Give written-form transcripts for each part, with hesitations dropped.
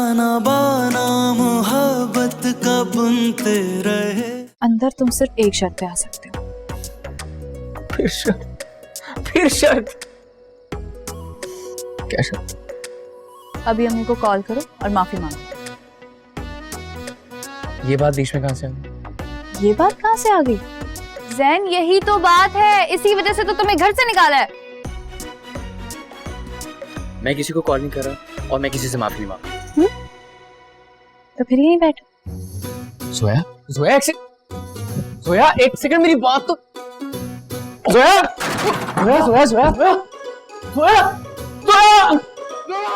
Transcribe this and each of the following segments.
ताना बाना मोहब्बत का बुनते रहे। अंदर तुम सिर्फ एक शर्त पे आ सकते हो। फिर शर्त? क्या शर्त? अभी अम्मी को कॉल करो और माफी मांगो। ये बात बीच में कहां से आ गई? ये बात कहाँ से आ गई? जैन, यही तो बात है, इसी वजह से तो तुम्हें घर से निकाला है। मैं किसी को कॉल नहीं कर रहा और मैं किसी से माफी नहीं मांग। तो फिर यहीं बैठो। जोया, जोया एक सेकंड, जोया एक सेकंड मेरी बात तो। जोया, जोया, जोया, जोया, जोया, जोया।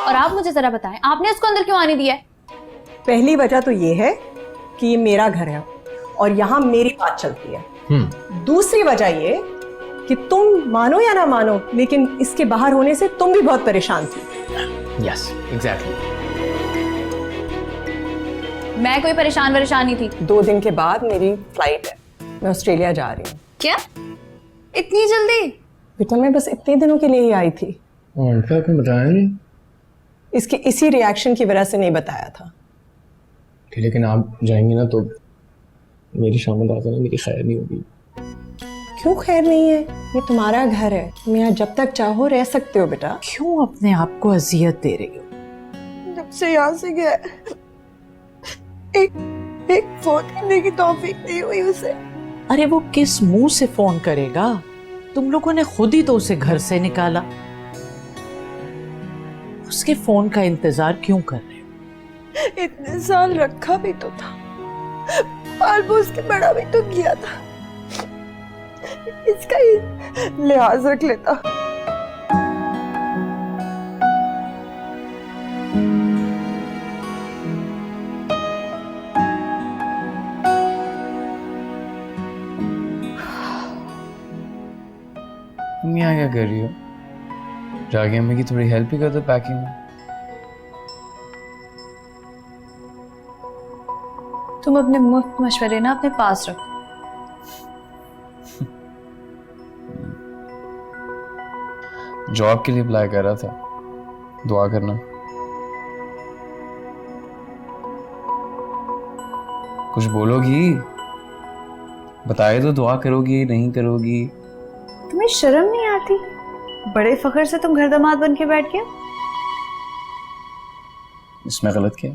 और आप मुझे जरा बताएं, आपने उसको अंदर क्यों आने दिया है? पहली वजह तो ये है कि ये मेरा घर है और यहाँ मेरी बात चलती है। दूसरी वजह ये कि तुम मानो या ना मानो, लेकिन इसके बाहर होने से तुम भी बहुत परेशान थी। Yes, exactly. मैं कोई परेशान नहीं थी। 2 दिन के बाद मेरी फ्लाइट है, मैं ऑस्ट्रेलिया जा रही हूँ। क्या? इतनी जल्दी? बेटा मैं बस इतने दिनों के लिए ही आई थी। आपने बताया नहीं? इसके इसी रिएक्शन की वजह से नहीं बताया था। लेकिन आप जाएंगी ना तो मेरी शामिल आते ना मेरी खैर नहीं होगी। क्यों खैर नहीं है? ये तुम्हारा घर है, तुम यहाँ जब तक चाहो रह सकते हो बेटा। क्यों अपने आप को अजियत दे रही हो? जब से यहाँ से गया एक फोन करने की तौफीक नहीं हुई उसे। अरे वो किस मुंह से फोन करेगा? तुम लोगों ने खुद ही तो उसे घर से निकाला। उसके फोन का इंतजार क्यों कर रहे हो? इतने साल रखा भी तो था, पाल पोस के बड़ा भी तो किया था, इसका ही लिहाज रख लेता। तुम यहाँ क्या कर रही हो? जाके अम्मी की थोड़ी हेल्प ही कर दो पैकिंग में। तुम अपने मुफ्त मशवरे ना अपने पास रखो। जॉब के लिए अप्लाई कर रहा था, दुआ करना। कुछ बोलोगी? बताए तो दुआ करोगी नहीं करोगी? तुम्हें शर्म नहीं आती? बड़े फखर से तुम घर दामाद बन के बैठ गए। इसमें गलत क्या?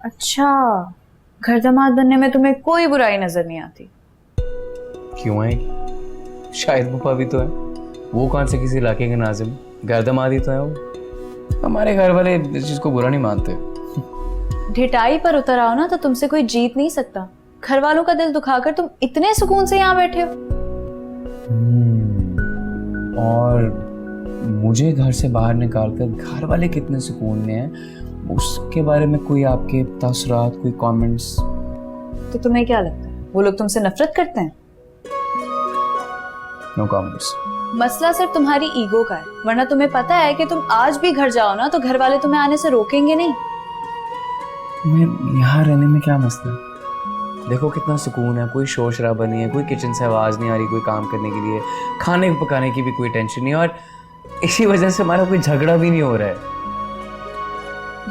अच्छा, घर दामाद बनने में तुम्हें कोई बुराई नजर नहीं आती? क्यों आएगी? शायद वो भी तो है। वो कौन से किसी इलाके के नाजिम? घर दामाद ही तो है वो। हमारे घर वाले इस चीज को बुरा नहीं मानते। ढिटाई पर उतर आओ ना तो तुमसे कोई जीत नहीं सकता। घर वालों का दिल दुखाकर तुम इतने सुकून से यहाँ बैठे हो। और मुझे घर से बाहर निकालकर घर वाले कितने सुकून में हैं, उसके बारे में कोई आपके तासुरात, कोई कमेंट्स? तो तुम्हें क्या लगता है वो लोग तुमसे नफरत करते हैं? No comments. मसला सिर्फ तुम्हारी ईगो का है, वरना तुम्हें पता है कि तुम आज भी घर जाओ ना तो घर वाले तुम्हें आने से रोकेंगे नहीं। मैं यहाँ रहने में क्या मसला? देखो कितना सुकून है, कोई शोर शराबा नहीं है, कोई किचन से आवाज़ नहीं आ रही कोई काम करने के लिए, खाने पकाने की भी कोई टेंशन नहीं, और इसी वजह से हमारा कोई झगड़ा भी नहीं हो रहा है।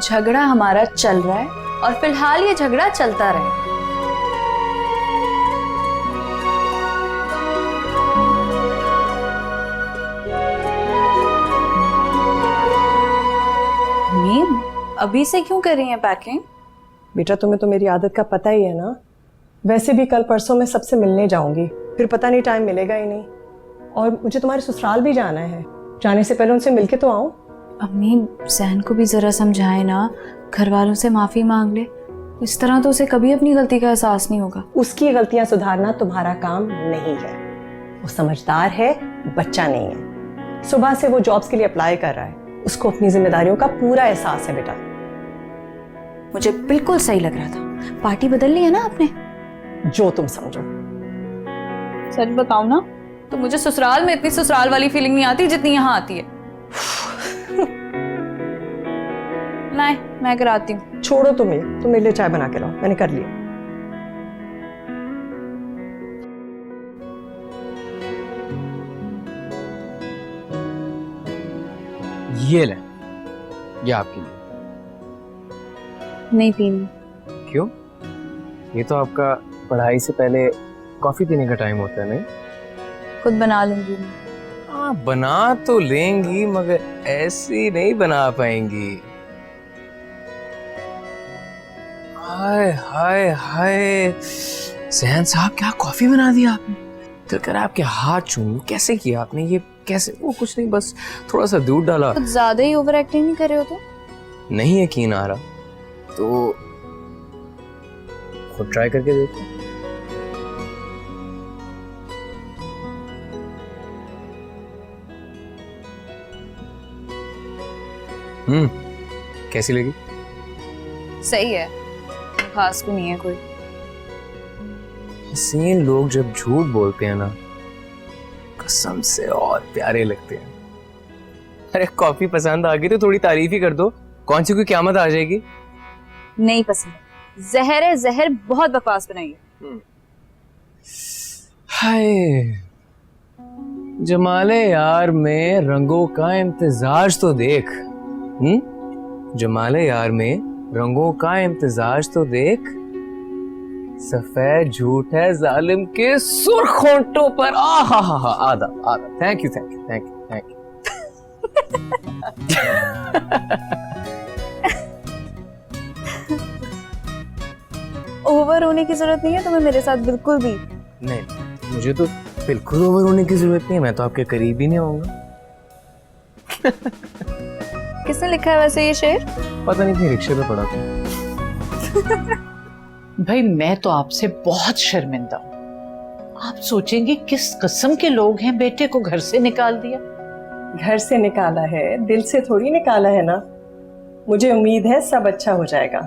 झगड़ा हमारा चल रहा है और फिलहाल ये झगड़ा चलता रहे। मीम, अभी से क्यों कर रही हैं पैकिंग? बेटा तुम्हें तो मेरी आदत का पता ही है ना। वैसे भी कल परसों मैं सबसे मिलने जाऊंगी, फिर पता नहीं टाइम मिलेगा ही नहीं। और मुझे तुम्हारे ससुराल भी जाना है, जाने से पहले उनसे मिलके तो आऊं। अम्मी, जैन को भी जरा समझाए ना, घर वालों से माफी मांग ले। इस तरह तो उसे कभी अपनी गलती का एहसास नहीं होगा। उसकी गलतियां सुधारना तुम्हारा काम नहीं है। वो समझदार है, बच्चा नहीं है। सुबह से वो जॉब्स के लिए अप्लाई कर रहा है, उसको अपनी जिम्मेदारियों का पूरा एहसास है बेटा। मुझे बिल्कुल सही लग रहा था। पार्टी बदल ली है ना आपने? जो तुम समझो। सच बताओ ना तो मुझे ससुराल में इतनी ससुराल वाली फीलिंग नहीं आती जितनी यहाँ आती है। नहीं, मैं कराती हूँ। छोड़ो तुम मेरे लिए चाय बना के लाओ, मैंने कर लिया। ये ले, ये आपके लिए। नहीं पीनी। क्यों? ये तो आपका पढ़ाई से पहले कॉफी पीने का टाइम होता है, नहीं? खुद बना लूंगी मैं। हाँ, बना तो लेंगी मगर ऐसी नहीं बना पाएंगी। हाय हाय हाय, जहन साहब क्या कॉफी बना दिया आपने? दिल कर आपके हाथ चूमूं। कैसे किया आपने ये? कैसे? वो कुछ नहीं, बस थोड़ा सा दूध डाला। कुछ ज्यादा ही ओवर एक्टिंग नहीं कर रहे हो तो? नहीं यकीन आ रहा तो खुद ट्राई करके देखो। कैसी लगी? सही है, खास भी नहीं है कोई। हसीन लोग जब झूठ बोलते हैं ना, कसम से और प्यारे लगते हैं। अरे कॉफी पसंद आ गई तो थोड़ी तारीफ ही कर दो, कौन सी कोई क़यामत आ जाएगी। नहीं पसंद, जहर है जहर, बहुत बकवास बनाई है। हाय, जमाले यार में रंगों का इम्तिजाज तो देख। जमाले यार में रंगों का इम्तिजाज तो देख, सफेद झूठ है जालिम के सुर्ख होंठों पर। आहा हा हा, आधा आधा। Thank you thank you thank you thank you. Over होने की जरूरत नहीं है तुम्हें मेरे साथ, बिल्कुल भी नहीं, मुझे तो बिल्कुल ओवर होने की जरूरत नहीं है, मैं तो आपके करीब ही नहीं होऊंगा। किसने लिखा है वैसे ये शेर? पता नहीं, कहीं रिक्शे पे पड़ा था। भाई मैं तो आपसे बहुत शर्मिंदा हूँ। आप सोचेंगे किस किस्म के लोग हैं, बेटे को घर से निकाल दिया। घर से निकाला है, दिल से थोड़ी निकाला है ना। मुझे उम्मीद है सब अच्छा हो जाएगा।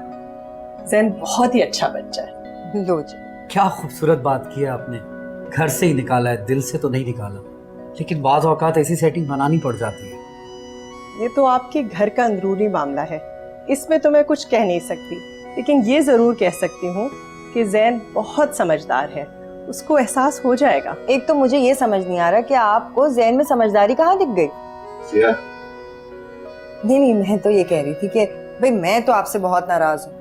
जैन बहुत ही अच्छा बच्चा है। लो जी। क्या खूबसूरत बात की है आपने। घर से ही निकाला है, दिल से तो नहीं निकाला। लेकिन बाज़ औक़ात ऐसी सेटिंग बनानी पड़ जाती है। ये तो आपके घर का अंदरूनी मामला है, इसमें तो मैं कुछ कह नहीं सकती। लेकिन ये ज़रूर कह सकती हूँ कि जैन बहुत समझदार है, उसको एहसास हो जाएगा। एक तो मुझे ये समझ नहीं आ रहा कि आपको जैन में समझदारी कहाँ दिख गई। नहीं, मैं तो ये कह रही थी कि भाई मैं तो आपसे बहुत नाराज हूँ।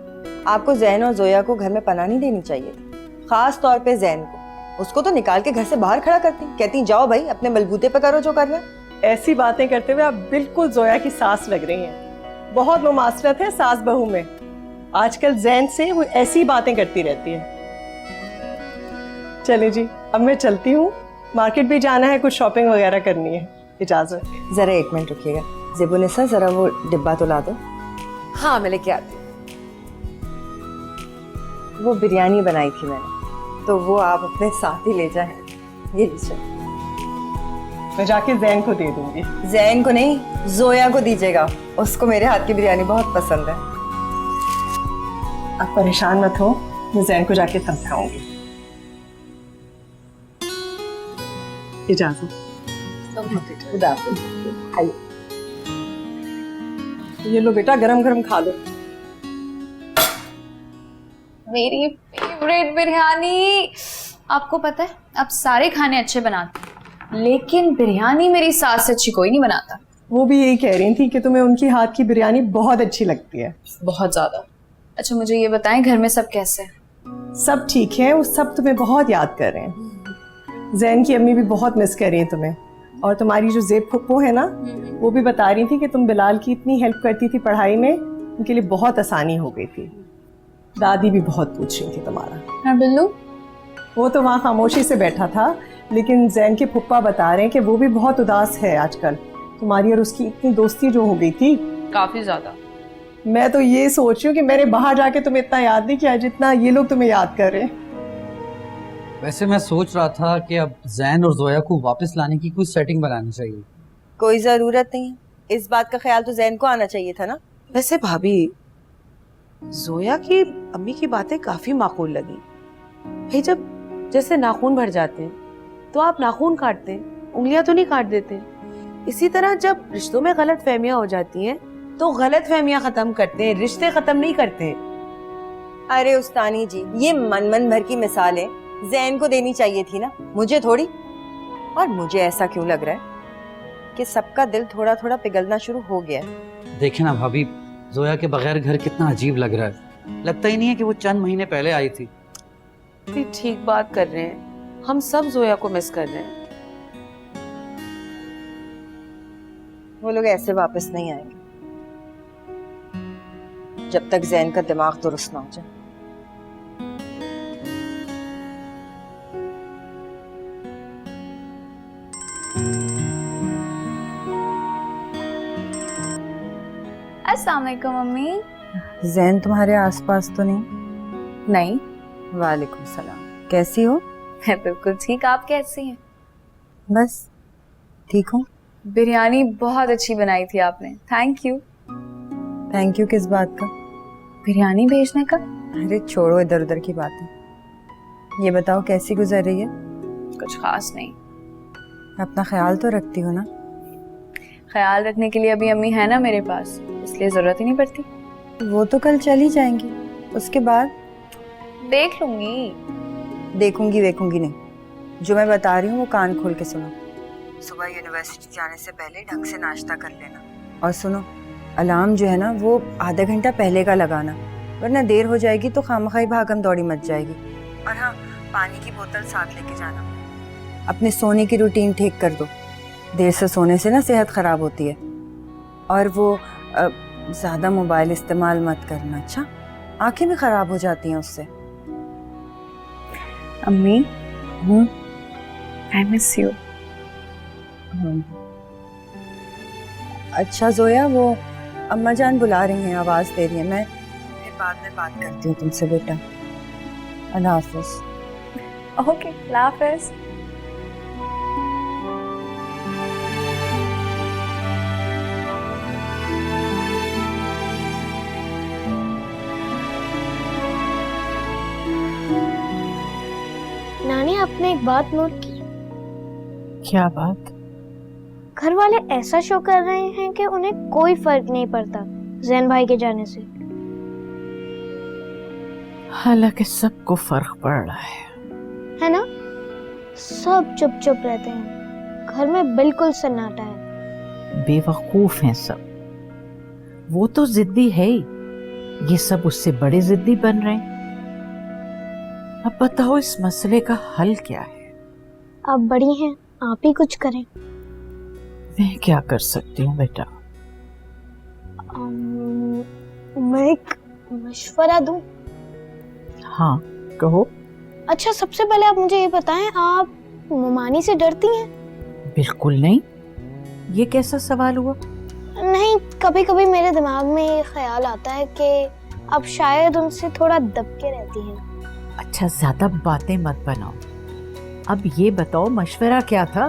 आपको जैन और जोया को घर में पनाह नहीं देनी चाहिए थी, खास तौर पे जैन को। उसको तो निकाल के घर से बाहर खड़ा करती, कहती जाओ भाई अपने बलबूते पे करो जो करना। ऐसी बातें करते हुए आप बिल्कुल जोया की सास लग रही हैं। बहुत मुमासरत है सास बहू में। आजकल जैन से वो ऐसी बातें करती रहती है। चले जी, अब मैं चलती हूँ, मार्केट भी जाना है, कुछ शॉपिंग वगैरह करनी है। इजाजत। जरा 1 मिनट रुकिएगा। ज़ेबुनिसा जरा वो डिब्बा तो ला दो। हाँ मैं लेके आती हूँ। वो बिरयानी बनाई थी मैंने, तो वो आप अपने साथ ही ले जाएं। ये लीजिए। मैं जाके जैन को दे दूंगी। जैन को नहीं, जोया को दीजिएगा, उसको मेरे हाथ की बिरयानी बहुत पसंद है। आप परेशान मत हो, मैं जैन को जाके समझाऊंगी। इजाजत। खुदा हाफिज़। खाइए। ये लो बेटा, गरम गरम खा लो। मेरी फेवरेट बिरयानी। आपको पता है आप सारे खाने अच्छे बनाते हैं, लेकिन बिरयानी मेरी सास से अच्छी कोई नहीं बनाता। वो भी यही कह रही थी कि तुम्हें उनकी हाथ की बिरयानी बहुत अच्छी लगती है। बहुत ज्यादा। अच्छा मुझे ये बताएं, घर में सब कैसे हैं? सब ठीक है, वो सब तुम्हें बहुत याद कर रहे हैं। जैन की अम्मी भी बहुत मिस कर रही है तुम्हें। और तुम्हारी जो जेब फुप्पो है ना, वो भी बता रही थी कि तुम बिलाल की इतनी हेल्प करती थी पढ़ाई में, उनके लिए बहुत आसानी हो गई थी। दादी भी बहुत पूछ रही थी तुम्हारा। हाँ बिल्लू? वो तो वहाँ खामोशी से बैठा था, लेकिन जैन के फुप्पा बता रहे हैं कि वो भी बहुत उदास है आजकल। तुम्हारी और उसकी इतनी दोस्ती जो हो गई थी, काफी ज्यादा। मैं तो ये सोच रही हूँ कि मैंने बाहर जाके तुम्हें इतना याद नहीं किया जितना ये लोग तुम्हें याद कर रहे हैं। वैसे मैं सोच रहा था कि अब जैन और जोया को वापस लाने की कुछ सेटिंग बनानी चाहिए। कोई जरूरत नहीं, इस बात का ख्याल तो जैन को आना चाहिए था ना। वैसे भाभी, जोया की अम्मी की बातें काफी माकूल लगी। भाई जब जैसे नाखून भर जाते हैं तो आप नाखून काटते हैं, उंगलियां तो नहीं काट देते। इसी तरह जब रिश्तों में गलत फहमियां हो जाती हैं तो गलत फहमियां खत्म करते हैं, रिश्ते खत्म नहीं करते। अरे उस्तानी जी, ये मन भर की मिसालें जैन को देनी चाहिए थी ना, मुझे थोड़ी। और मुझे ऐसा क्यों लग रहा है कि सबका दिल थोड़ा थोड़ा पिघलना शुरू हो गया है। देखे ना भाभी, जोया के बगैर घर कितना अजीब लग रहा है। लगता ही नहीं है कि वो चंद महीने पहले आई थी। ये ठीक बात कर रहे हैं, हम सब जोया को मिस कर रहे हैं। वो लोग ऐसे वापस नहीं आएंगे जब तक जैन का दिमाग दुरुस्त ना हो जाए। अस्सलाम वालेकुम मम्मी। जैन तुम्हारे आसपास तो नहीं? नहीं, वालेकुम सलाम। कैसी हो? मैं बिल्कुल ठीक। आप कैसी हैं? बस ठीक हूँ। बिरयानी बहुत अच्छी बनाई थी आपने, थैंक यू। थैंक यू किस बात का? बिरयानी भेजने का। अरे छोड़ो इधर उधर की बातें। ये बताओ कैसी गुजर रही है? कुछ खास नहीं। अपना ख्याल तो रखती हो ना? ख्याल रखने के लिए अभी अम्मी है ना मेरे पास, इसलिए जरूरत ही नहीं पड़ती। वो तो कल चली जाएंगी, उसके बाद? देख लूंगी। देखूंगी वेखूंगी नहीं, जो मैं बता रही हूँ वो कान खोल के सुनो। सुबह यूनिवर्सिटी जाने से पहले ढंग से नाश्ता कर लेना, और सुनो अलार्म जो है ना वो आधा घंटा पहले का लगाना, वरना देर हो जाएगी तो खामखाई भागम दौड़ी मच जाएगी। और हाँ, पानी की बोतल साथ लेके जाना। अपने सोने की रूटीन ठीक कर दो, देर से सोने से ना सेहत खराब होती है। और वो ज़्यादा मोबाइल इस्तेमाल मत करना, अच्छा? आंखें भी खराब हो जाती हैं उससे। अम्मी, आई मिस यू। अच्छा जोया, वो अम्मा जान बुला रही हैं, आवाज़ दे रही हैं। मैं फिर बाद में बात करती हूँ तुमसे बेटा। अल्लाह हाफिज़। ओके, अल्लाह हाफिज़। नानी, आपने एक बात नोट की? क्या बात? घर वाले ऐसा शो कर रहे हैं कि उन्हें कोई फर्क नहीं पड़ता जैन भाई के जाने से। हालांकि सबको फर्क पड़ रहा है ना? सब चुप चुप रहते हैं, घर में बिल्कुल सन्नाटा है। बेवकूफ हैं सब। वो तो जिद्दी है ही, ये सब उससे बड़े जिद्दी बन रहे हैं। अब बताओ इस मसले का हल क्या है? आप बड़ी हैं, आप ही कुछ करें। मैं क्या कर सकती हूँ बेटा? मैं एक मशवरा दूं? हाँ कहो। अच्छा, सबसे पहले आप मुझे ये बताएं, आप ममानी से डरती हैं? बिल्कुल नहीं। ये कैसा सवाल हुआ? नहीं, कभी कभी मेरे दिमाग में ये ख्याल आता है कि आप शायद उनसे थोड़ा दबके रहती हैं। अच्छा, ज्यादा बातें मत बनाओ। अब ये बताओ मशवरा क्या था?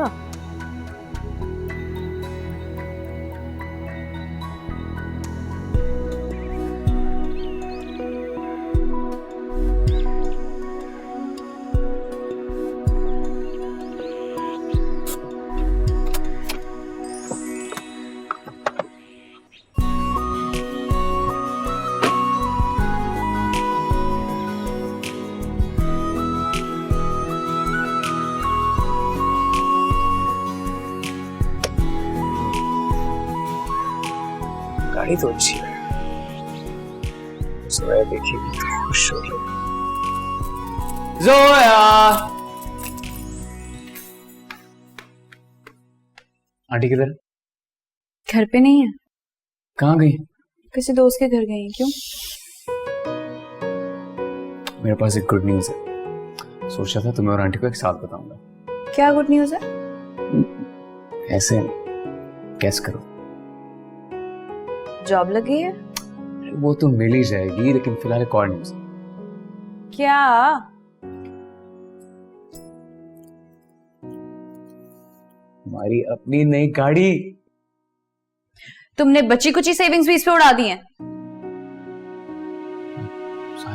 गाड़ी तो अच्छी है, जोया देखेगी तो खुश हो जाएगी। जोया! आंटी किधर? घर पे नहीं है, कहाँ गई? किसी दोस्त के घर गई हैं। क्यों? मेरे पास एक गुड न्यूज है, सोचा था तुम्हें और आंटी को एक साथ बताऊंगा। क्या गुड न्यूज है? ऐसे कैस करो। जॉब लगी है? वो तो मिल ही जाएगी, लेकिन फिलहाल एक और न्यूज। क्या? हमारी अपनी नई गाड़ी। तुमने बची कुची सेविंग्स भी इस पे उड़ा दी हैं।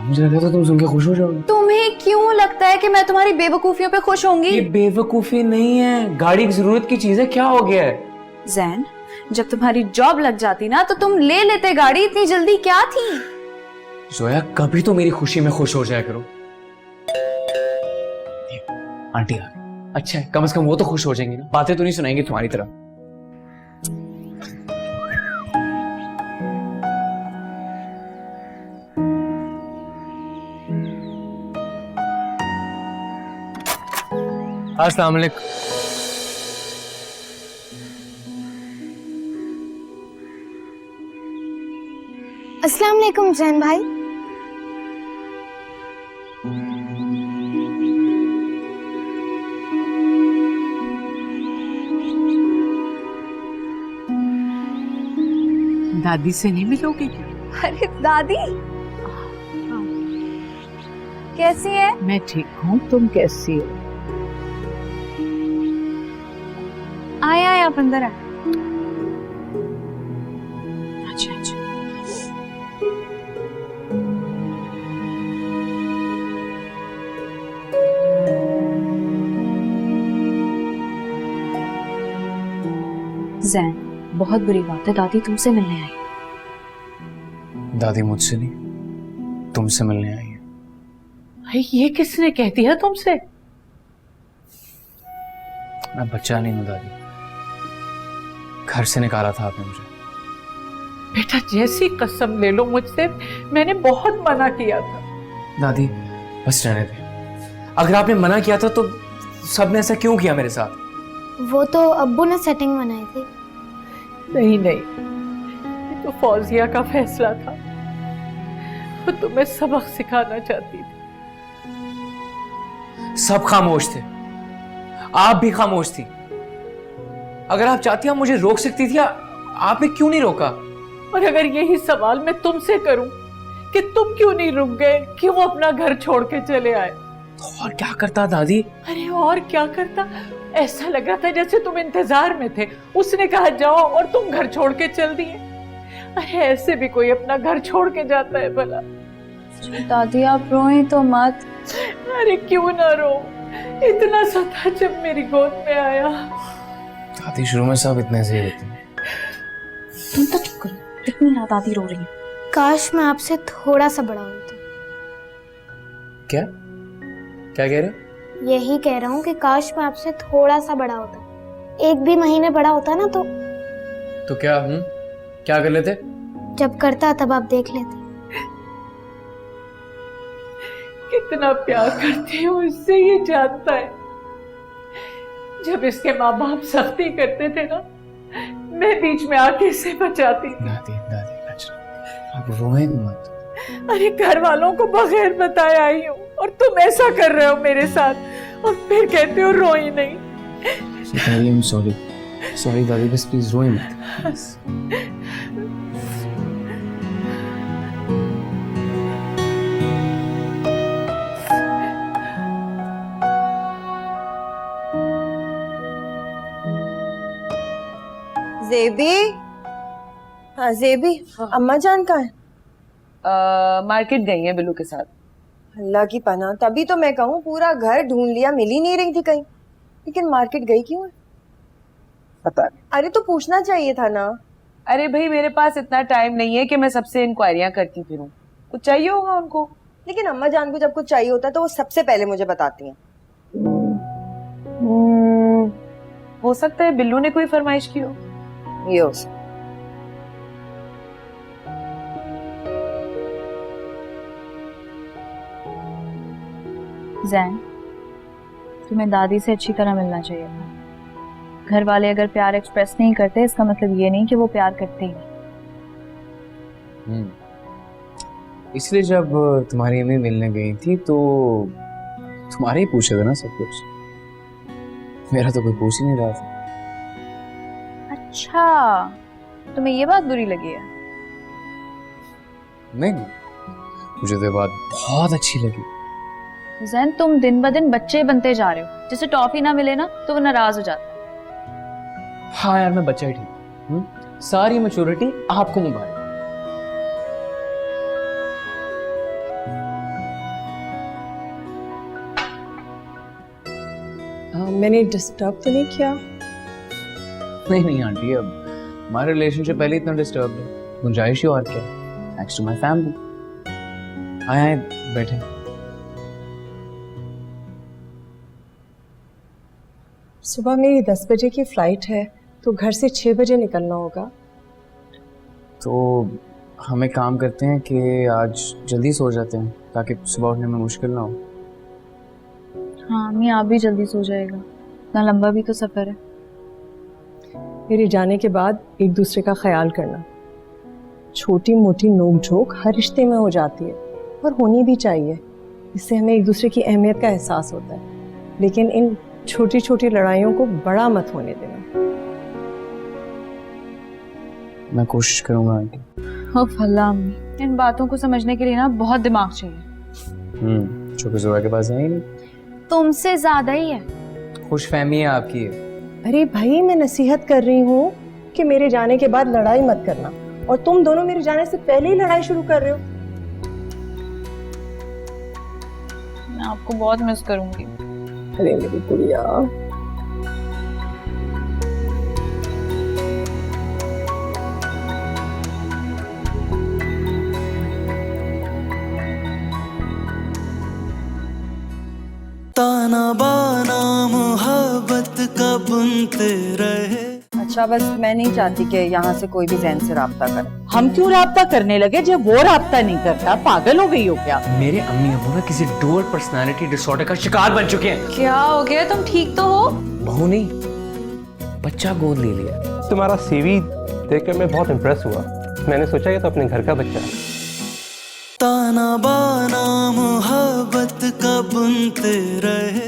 मुझे लगा था तुम सुन के खुश हो जाओगे। तुम्हें क्यों लगता है कि मैं तुम्हारी बेवकूफियों पे खुश होंगी? ये बेवकूफी नहीं है, गाड़ी की जरूरत की चीज है। क्या हो गया है? जैन, जब तुम्हारी जॉब लग जाती ना तो तुम ले लेते गाड़ी, इतनी जल्दी क्या थी? जोया, कभी तो मेरी खुशी में खुश हो जाया करो। आंटी आ गई, अच्छा है, कम से कम वो तो खुश हो जाएंगी ना, बातें तो नहीं सुनाएंगे तुम्हारी तरह। अस्सलाम वालेकुम। अस्सलाम वालेकुम जैन भाई। दादी से नहीं मिलोगे? अरे दादी, कैसी है? मैं ठीक हूँ, तुम कैसी हो? आए आए, आप अंदर आए। अच्छा अच्छा। जैन, बहुत बुरी बात है, दादी तुमसे मिलने आई। दादी मुझसे नहीं, तुमसे मिलने आई है। भाई ये किसने कह दिया तुमसे? मैं बच्चा नहीं हूँ दादी, घर से निकाला था आपने मुझे। बेटा जैसी कसम ले लो मुझसे, मैंने बहुत मना किया था। दादी बस रहने दे, अगर आपने मना किया था तो सबने ऐसा क्यों किया मेरे साथ? वो तो अब्बू ने सेटिंग बनाई थी। नहीं नहीं, ये तो फौजिया का फैसला था, वो तुम्हें सबक सिखाना चाहती थी। सब खामोश थे, आप भी खामोश थी। अगर आप चाहती आप मुझे रोक सकती थी, आपने क्यों नहीं रोका? और अगर यही सवाल मैं तुमसे करूं कि तुम क्यों नहीं रुक गए, क्यों अपना घर छोड़ के चले आए? तो और क्या करता दादी? अरे और क्या करता, ऐसा लग रहा था जैसे तुम इंतजार में थे। उसने कहा जाओ और तुम घर छोड़ के चल दिए। अरे ऐसे भी कोई अपना घर छोड़ के जाता है भला? दादी आप रोएं तो मत। अरे क्यों ना रो, इतना सा था जब मेरी गोद में आया। दादी शुरू में सब इतने से होते हैं। तुम तो चुप करो, इतनी ना दादी रो रही है। काश मैं आपसे थोड़ा सा बड़ा होता। क्या क्या कह रहे हो? यही कह रहा हूँ कि काश मैं आपसे थोड़ा सा बड़ा होता, 1 भी महीने बड़ा होता ना तो क्या क्या कर लेते? जब करता तब आप देख लेते। कितना प्यार करती हूँ इससे ये जानता है। जब इसके माँ बाप सख्ती करते थे ना, मैं बीच में आके इसे बचाती थी। दादी दादी आप रोएं मत। अरे घर वालों को बगैर बताए आई हूँ और तुम ऐसा कर रहे हो मेरे साथ, और फिर कहते हो रो ही नहीं। दादी I'm sorry, sorry दादी, बस प्लीज रोएं मत। जेबी, हाँ जेबी, अम्मा जान कहाँ है? मार्केट गई है बिल्लू के साथ। अल्लाह की पनाह, तभी तो मैं कहूँ पूरा घर ढूंढ लिया, मिल ही नहीं रही थी कहीं, लेकिन मार्केट गई क्यों है? पता नहीं। अरे तो पूछना चाहिए था ना। अरे भाई मेरे पास इतना टाइम नहीं है कि मैं सबसे इंक्वायरियां करती फिरूं, कुछ चाहिए होगा उनको। लेकिन अम्मा जान को जब कुछ चाहिए होता है तो वो सबसे पहले मुझे बताती हैं। हो सकता है बिल्लू ने कोई फरमाइश की हो। ये हो सकता। जैन, तुम्हें दादी से अच्छी तरह मिलना चाहिए था। घर वाले अगर प्यार एक्सप्रेस नहीं करते, इसका मतलब ये नहीं कि वो प्यार करते ही नहीं। इसलिए जब तुम्हारी अम्मी मिलने गई थी तो तुम्हारे ही पूछे थे ना सब कुछ, मेरा तो कोई पूछ ही नहीं रहा था। अच्छा, तुम्हें ये बात बुरी लगी है? नहीं, मुझे तो ये बात बहुत अच्छी लगी। जैन, तुम दिन ब दिन बच्चे बनते जा रहे हो। जिसे टॉफी ना मिले ना तो वो नाराज हो जाता है। हाँ यार, मैं बच्चा ही ठीक। सारी मैच्योरिटी आपको मुबारक। मैंने डिस्टर्ब तो नहीं किया? नहीं आंटी, अब हमारा रिलेशनशिप पहले इतना डिस्टर्ब है, गुंजाइश ही और क्या। Thanks to my family. आए बैठे। सुबह मेरी 10 बजे की फ्लाइट है, तो घर से 6 बजे निकलना होगा। तो हम एक काम करते हैं कि आज जल्दी सो जाते हैं ताकि सुबह उठने में मुश्किल ना हो। हाँ अम्मी, आप भी जल्दी सो जाएगा, इतना लंबा भी तो सफर है। मेरे जाने के बाद एक दूसरे का ख्याल करना। छोटी मोटी नोक-झोंक हर रिश्ते में हो जाती है और होनी भी चाहिए, इससे हमें एक दूसरे की अहमियत का एहसास होता है। लेकिन इन छोटी छोटी लड़ाइयों को बड़ा मत होने देना। मैं कोशिश करूंगा आंटी। ओह अल्लाह अम्मी, इन बातों को समझने के लिए ना बहुत दिमाग चाहिए। चूंकि जोया के पास है नहीं। तुमसे ज्यादा ही है। खुशफहमी है आपकी। अरे भाई, मैं नसीहत कर रही हूँ कि मेरे जाने के बाद लड़ाई मत करना, और तुम दोनों मेरे जाने से पहले ही लड़ाई शुरू कर रहे हो। मैं आपको बहुत मिस करूंगी। अरे मेरी गुड़िया, ताना बाना मोहब्बत का बुनते रहे। अच्छा, बस मैं नहीं चाहती कि यहाँ से कोई भी जैन से राब्ता करे। हम क्यों राब्ता करने लगे जब वो राब्ता नहीं करता? पागल हो गई हो क्या? मेरे अम्मी अबू ना किसी डुअल पर्सनालिटी डिसऑर्डर का शिकार बन चुके हैं। क्या हो गया? तुम ठीक तो हो? बहू नहीं, बच्चा गोद ले लिया। तुम्हारा सीवी देखकर मैं बहुत इम्प्रेस हुआ। मैंने सोचा ये तो अपने घर का बच्चा है। ताना बाना मोहब्बत का बुनते रहे।